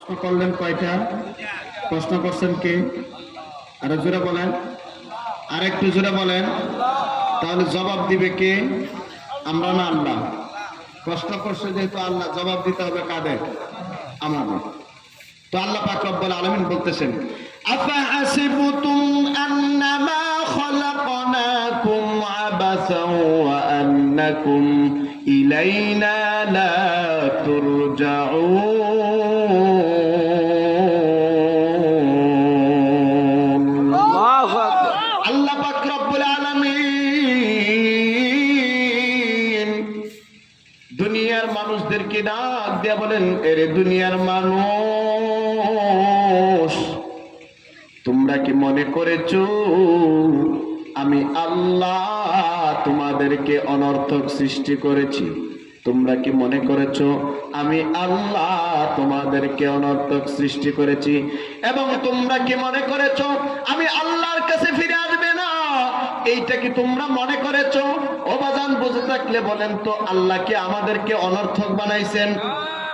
প্রশ্ন করলেন কয়টা? প্রশ্ন করছেন কে? আরো জোরে বলেন, আরেকটু জোরে বলেন। তাহলে জবাব দিবে কে? আমরা না আল্লাহ? প্রশ্ন করছে যেহেতু আল্লাহ, জবাব দিতে হবে কাদের? আমাদের। তো আল্লাহ পাক রব্বুল আলামিন বলতেছেন, আফাহাসিবতুম আন্নামা খলাকনাকুম আবাসাও ওয়া আন্নাকুম ইলাইনা লা তুরজাউন। আল্লাহ পাক রব্বুল আলামিন দুনিয়ার মানুষদেরকে ডাক দিয়া বলেন, এরে দুনিয়ার মানুষ, তোমরা কি মনে করেছো আমি আল্লাহ তোমাদেরকে অনর্থক সৃষ্টি করেছি? তোমরা কি মনে করেছো আমি আল্লাহ তোমাদেরকে অনর্থক সৃষ্টি করেছি? এবং তোমরা কি মনে করেছো আমি আল্লাহর কাছে ফিরে আসবে না? এইটা কি তোমরা মনে করেছো? ও বাজান, বুঝে থাকলে বলেন তো, আল্লাহ কি আমাদেরকে অনর্থক বানাইছেন?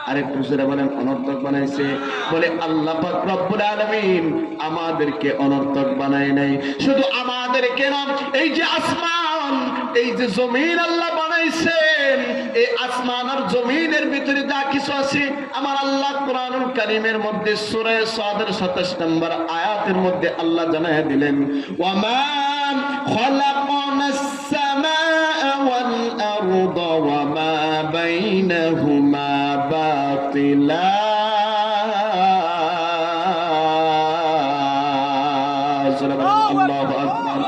আরেকটু জোরে বলেন, অনর্থক বানাইছে? বলে আল্লাহ পাক রব্বুল আলামিন আমাদেরকে অনর্থক বানায় নাই। শুধু আমাদেরকে না, এই যে আসমান, এই যে জমিন আল্লাহ বানাইছেন, এই আসমান আর জমিনের ভিতরে যা কিছু আছে, আমার আল্লাহ কোরআনুল কারীমের মধ্যে সূরা সাদের 27 নম্বর আয়াতের মধ্যে আল্লাহ জানায় দিলেন, ওয়ামা খালাকনাস সামাআ ওয়াল আরদা ওয়ামা বাইনাহুমা বাতিলা। আল্লাহু আকবার।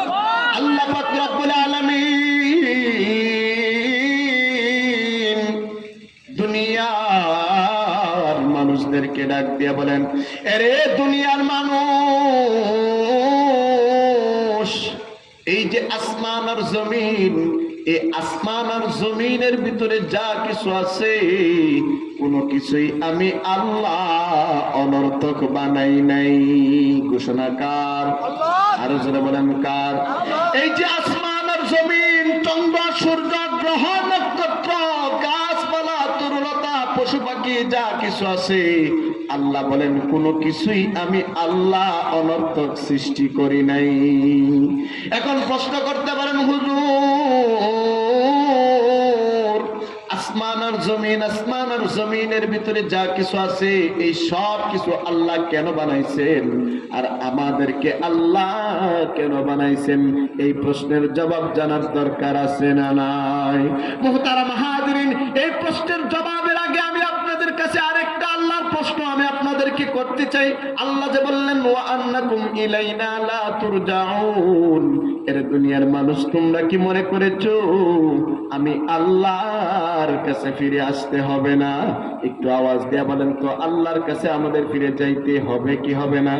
আল্লাহ পাক রব্বুল আলামিন দুনিয়ার মানুষদেরকে ডাক দিয়ে বলেন, এরে দুনিয়ার মানুষ, এই যে আসমান আর জমিন, এই আসমান আর জমিনের ভিতরে যা কিছু আছে, কোনো কিছুই আমি আল্লাহ অনর্থক বানাই নাই। ঘোষণা কার? আরো জোরে বলেন কার? এই যে আসমান আর জমিন, চন্দ্র সূর্য গ্রহ নক্ষত্র গাছপালা তরুলতা পশু পাখি যা কিছু আছে, আল্লাহ বলেন কোনো কিছুই আমি আল্লাহ অনর্থক সৃষ্টি করি নাই। এখন প্রশ্ন করতে পারেন, হুজুর আসমান আর জমিনের ভিতরে যা কিছু আছে, এই সব কিছু আল্লাহ কেন বানাইছেন? আর আমাদেরকে আল্লাহ কেন বানাইছেন? এই প্রশ্নের জবাব জানার দরকার আছে না নাই? মুহতারাম হাজিরিন, এই প্রশ্নের জবাবের আগে আমি আপনাদের কাছে আরেকটা আল্লাহর প্রশ্ন আমি আপনাদেরকে করতে চাই। আল্লাহ যে বললেন, ওয়া আন্নাকুম ইলাইনা লা তুরজাউন, এর দুনিয়ার মানুষ, তোমরা কি মনে করেছো আমি আল্লাহর কাছে ফিরে আসতে হবে না? একটু আওয়াজ দিয়ে বলেন তো, আল্লাহর কাছে আমাদের ফিরে যাইতে হবে কি হবে না?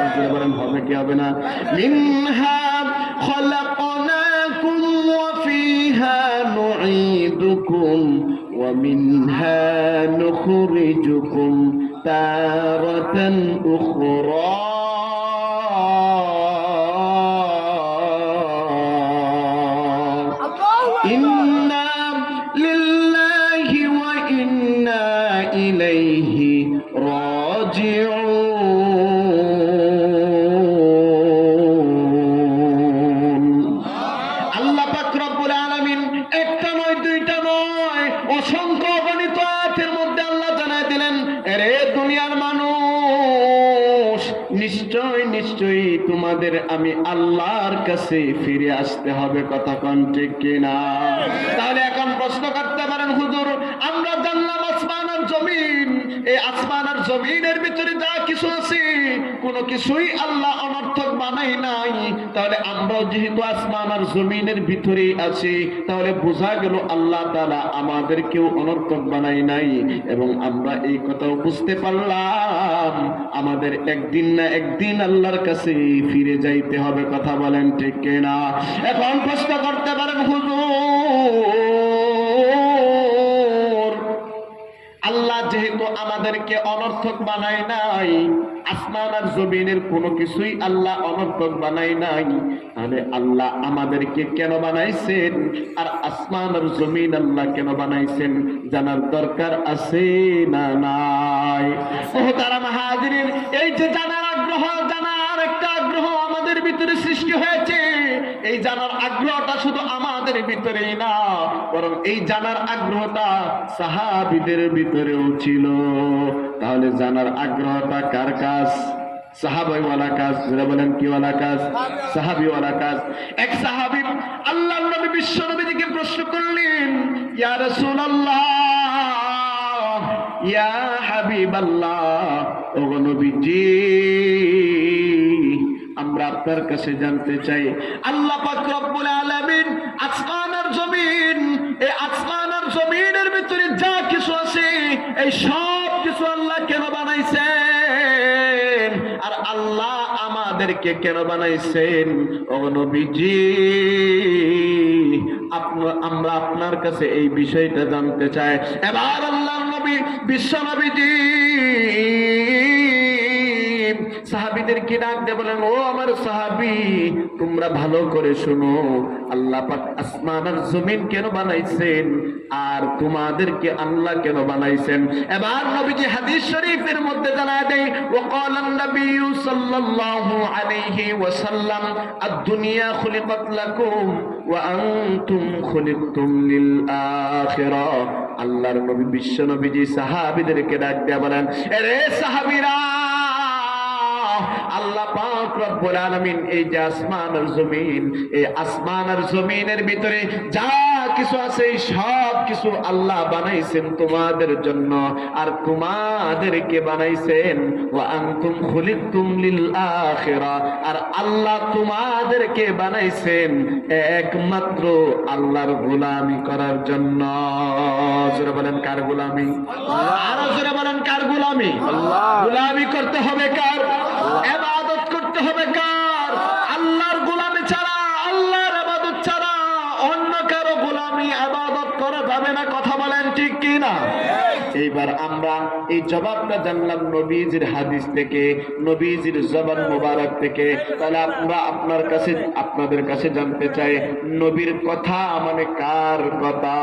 আর জোরে বলেন, হবে কি হবে না? মিনহা খালাকনাকুম ওয়া ফিহা নুঈদুকুম ওয়া মিনহা নুখরিজুকুম তারাতান উখরা। ইন্না লিল্লাহি ওয়া ইন্না ইলাইহি রাজিউন। আল্লাহ পাক রব্বুল আলামিন একটা নয়, দুইটা নয়, অসংখ্য অগণিত আয়াতের মধ্যে আল্লাহ জানায় দিলেন, আরে দুনিয়ার মানুষ, নিশ্চয় নিশ্চয়ই তোমাদের আমি আল্লাহর কাছে ফিরে আসতে হবে। কথা কোন ঠিক কিনা? তাহলে এখন প্রশ্ন করতে পারেন, হুজুর আমরা জানলাম আসমান আর জমিন, এই আসমান আর জমিনের ভিতরে যা কিছু আছে কোনো কিছুই আল্লাহ অনর্থক বানাই নাই। তাহলে আমরাও যেহেতু আসমান আর জমিনের ভিতরে আছি, তাহলে বোঝা গেল আল্লাহ তাআলা আমাদেরকেও অনর্থক বানাই নাই। এবং আমরা এই কথাও বুঝতে পারলাম আমাদের একদিন না একদিন আল্লাহর কাছে ফিরে যাইতে হবে। কথা বলেন ঠিক কিনা? এখন প্রশ্ন করতে পারেন, হুজুর আল্লাহ যেহেতু আমাদেরকে অনর্থক বানায় নাই, আসমান আর জমিনের কোনো কিছুই আল্লাহ অনর্থক বানায় নাই, তাহলে আল্লাহ আমাদেরকে কেন বানাইছেন? আর আসমান আর জমিন আল্লাহ কেন বানাইছেন জানার দরকার আছে না না? চায়। মুহতারাম হাজিরিন, এই যে জানার আগ্রহ, জানার একটা আগ্রহ আমাদের ভিতরে সৃষ্টি হয়েছে, এই জানার আগ্রহটা শুধু আমাদের ভিতরেই না, বরং এই জানার আগ্রহটা সাহাবীদের ভিতরেও ছিল। তাহলে জানার আগ্রহটা কার কাজ? সাহাবীওয়ালা কাজ। যারা বলেন কি ওয়ালা কাজ? সাহাবীওয়ালা কাজ। এক সাহাবী আল্লাহর নবী বিশ্ব নবীকে প্রশ্ন করলেন, ইয়া রাসূলুল্লাহ, ইয়া হাবিবাল্লাহ, ওগো নবীজি, আমরা আপনার কাছে জানতে চাই, আল্লাহ পাক রব্বুল আলামিন আসমান আর জমিন, এই আসমান আর জমিনের ভিতরে যা কিছু আছে, এই সব কিছু আল্লাহ কেন বানাইছেন? আর আল্লাহ আমাদেরকে কেন বানাইছেন? ও নবীজি, আমরা আপনার কাছে এই বিষয়টা জানতে চাই। এবার আল্লাহর নবী বিশ্ব নবীজি সাহাবীদেরকে ডাক দিয়ে বলেন, ও আমার সাহাবী, তোমরা ভালো করে শুনো, আল্লাহ পাক আসমান আর জমিন কেন বানাইছেন, আর তোমাদেরকে আল্লাহ কেন বানাইছেন? এবার নবীজি হাদিস শরীফের মধ্যে জানায় দেয়, ওয়াকালান নবী সাল্লাল্লাহু আলাইহি ওয়াসাল্লাম, আদ-দুনিয়া খুলিকাত লাকুম ওয়া আনতুম খুলিকতুম লিল আখিরাহ। আল্লাহর নবী বিশ্ব নবীজি সাহাবীদেরকে ডাক দিয়ে বলেন, আরে সাহাবীরা, আল্লাহ পাক রব্বুল আলামিন এই যে আসমান আর জমিন, এই আসমান আর জমিনের ভিতরে যা কিছু আছে, সব কিছু আল্লাহ বানাইছেন তোমাদের জন্য, আর তোমাদেরকে বানাইছেন ওয়া আনতুম খুলিকতুম লিল আখিরাহ, আর আল্লাহ তোমাদেরকে বানাইছেন একমাত্র আল্লাহর গোলামি করার জন্য। জোরে বলেন কার গোলামি? আরো জোরে বলেন কার গোলামি? আল্লাহ। গোলামি করতে হবে কার? ইবাদত করতে হবে কার? আল্লাহর গোলামি ছাড়া, আল্লাহর ইবাদত ছাড়া অন্য কারো গোলামি ইবাদত করা যাবে না। কথা বলেন ঠিক কি না? এইবার আমরা এই জবাবটা জানলাম নবীজির হাদিস থেকে, নবীজির জবান মুবারক থেকে। তাহলে আমরা আপনাদের কাছে জানতে চাই, নবীর কথা মানে কার কথা?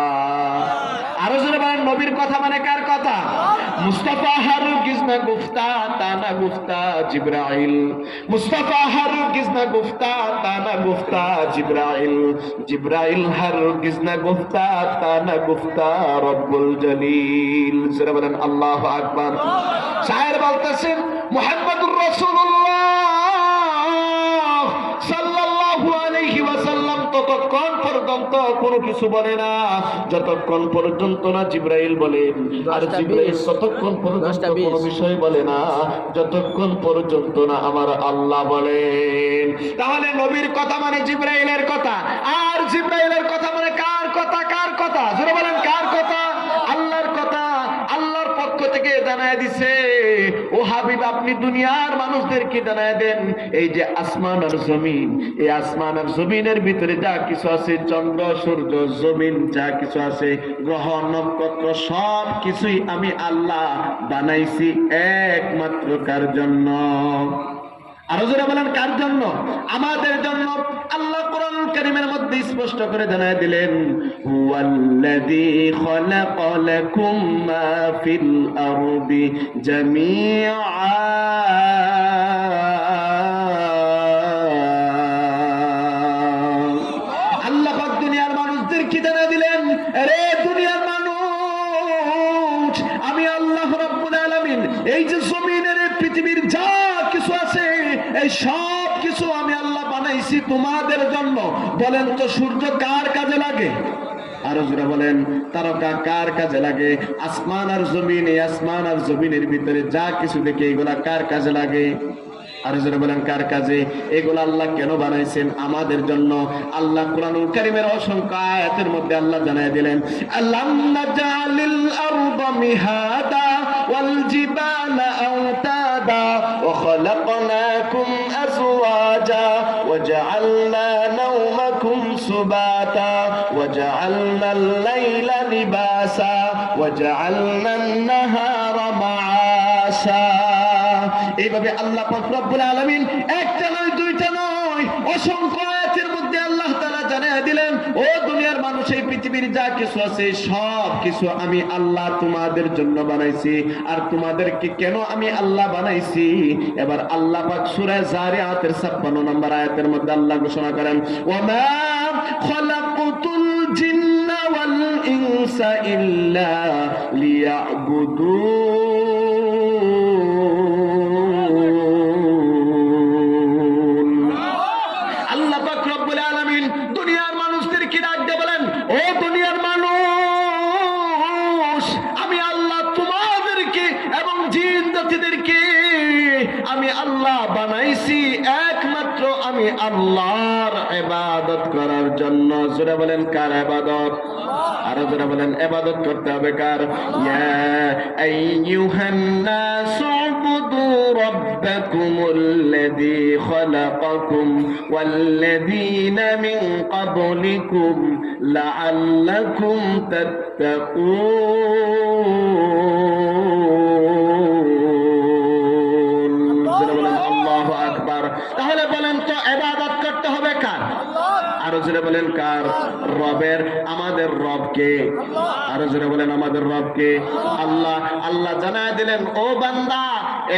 আরো জোরে বলেন, নবীর কথা মানে কার কথা? মুস্তাফা হারগিজ না গুফতা তানা গুফতা জিবরাইল, মুস্তাফা হারগিজ না গুফতা তানা গুফতা জিবরাইল, জিবরাইল হারগিজ না গুফতা তানা গুফতা রব্বুল জলিল। জোরে বলেন আল্লাহু আকবার। শায়ের বলতেছেন, মুহাম্মদুর রাসূলুল্লাহ সাল্লাল্লাহু আলাইহি ওয়াসাল্লাম ততক্ষণ পর্যন্ত কোনো কিছু বলে না যতক্ষণ পর্যন্ত না জিবরাইল বলেন, আর জিবরাইল ততক্ষণ পর্যন্ত কোনো বিষয় বলে না যতক্ষণ পর্যন্ত না আমার আল্লাহ বলেন। তাহলে নবীর কথা মানে জিবরাইলের কথা, আর জিবরাইলের কথা মানে কার কথা? কার কথা? জোরে বলেন কার কথা? আল্লাহর কথা। আল্লাহর পক্ষ থেকে জানায় দিছে, ও হাবিব, আপনি দুনিয়ার মানুষদেরকে জানায় দেন, এই যে আসমান আর জমিন, এই আসমান আর জমিনের ভিতরে যা কিছু আছে, চন্দ্র সূর্য জমিন যা কিছু আছে, গ্রহ নক্ষত্র, সব কিছুই আমি আল্লাহ বানাইছি একমাত্র কার জন্য? আরো জোরে বলেন কার জন্য? আমাদের জন্য। আল্লাহ কোরআনুল কারীমের মধ্যে স্পষ্ট করে জানায় দিলেন, হুয়াল্লাযী খালাকা লাকুম মা ফিল আরদি জামিআ। আল্লাহ পাক দুনিয়ার মানুষদেরকে জানায় দিলেন, আরে দুনিয়ার মানুষ, আমি আল্লাহ রাব্বুল আলামিন এই যে জমিনের পৃথিবীর যা কিছু আছে, এই সব কিছু আমি আল্লাহ বানাইছি তোমাদের জন্য। বলেন তো, সূর্য কার কাজে লাগে? আরো জোরে বলেন, তারকা কার কাজে লাগে? আসমান আর জমিন, এই আসমান আর জমিনের ভিতরে যা কিছু দেখে, এগুলা কার কাজে লাগে? আরো জোরে বলেন কার কাজে? এগুলো আল্লাহ কেন বানাইছেন? আমাদের জন্য। আল্লাহ কুরআনুল কারীমের অসংখ্য আয়াতের মধ্যে আল্লাহ জানায় দিলেন, আলাম নাজালিল আরদা মিহাদা ওয়াল জিবালা আওতাদা ওয়া খালাকনাকুম আজওয়াজা ওয়া জাআলনা নাওমাকুম সুবাতা ওয়া জাআলনাল লাইলা লিবাসা ওয়া জাআলনান নাহারা মাআশা। এইভাবে আল্লাহ পাক রব্বুল আলামিন একটা নয়, দুইটা নয়, অসংখ্য আয়াতের মধ্যে আল্লাহ তাআলা জানিয়ে দিলেন, ও দুনিয়ার মানুষ, এই পৃথিবীর যা কিছু আছে সব কিছু আমি আল্লাহ তোমাদের জন্য বানাইছি। আর তোমাদেরকে কেন আমি আল্লাহ বানাইছি? এবার আল্লাহ পাক সূরা যারিয়াতের 56 নম্বর আয়াতের মধ্যে আল্লাহ ঘোষণা করেন, ওয়ামা খালাকুতুল জিন্না ওয়াল ইনসা ইল্লা লিয়াবুদুন। আল্লাহ পাক রব্বুল আলামিন দুনিয়ার মানুষদেরকে ডাক দিয়ে বলেন, ও দুনিয়ার মানুষ, আমি আল্লাহ তোমাদেরকে এবং জিন জাতিদেরকে আমি আল্লাহ বানাইছি একমাত্র আমি আল্লাহর ইবাদত করার জন্য। জোরে বলেন কার ইবাদত? আর জোরে বলেন ইবাদত করতে হবে কার? ইয়া আইয়ুহান নাসু উবুদু রাব্বাকুমুল্লাযী খালাকাকুম ওয়াল্লাযীনা মিন ক্বাবলিকুম লাআল্লাকুম তাত্তাকুন। আল্লাহু আকবার। তাহলে বলেন তো ইবাদত করতে হবে কার? আরো জোরে বলেন কার? রবের। আমাদের রবকে। আরো জোরে বলেন আমাদের রবকে। আল্লাহ। আল্লাহ জানায় দিলেন, ও বান্দা,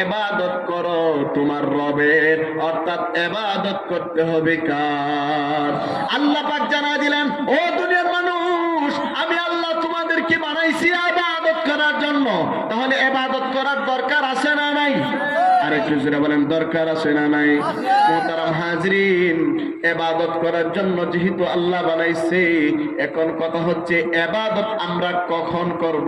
ইবাদত করো তোমার রবের, অর্থাৎ ইবাদত করতে হবে কার? আল্লাহ পাক জানায় দিলেন, ও দুনিয়ার মানুষ, আমি আল্লাহ তোমাদেরকে বানাইছি ইবাদত করার জন্য। তাহলে ইবাদত করার দরকার আছে না নাই? আর একটু জোরে বলেন দরকার আছে না নাই? মুহতারাম হাজরিন, ইবাদত করার জন্য যেহেতু আল্লাহ বানাইছে, এখন কথা হচ্ছে ইবাদত আমরা কখন করব?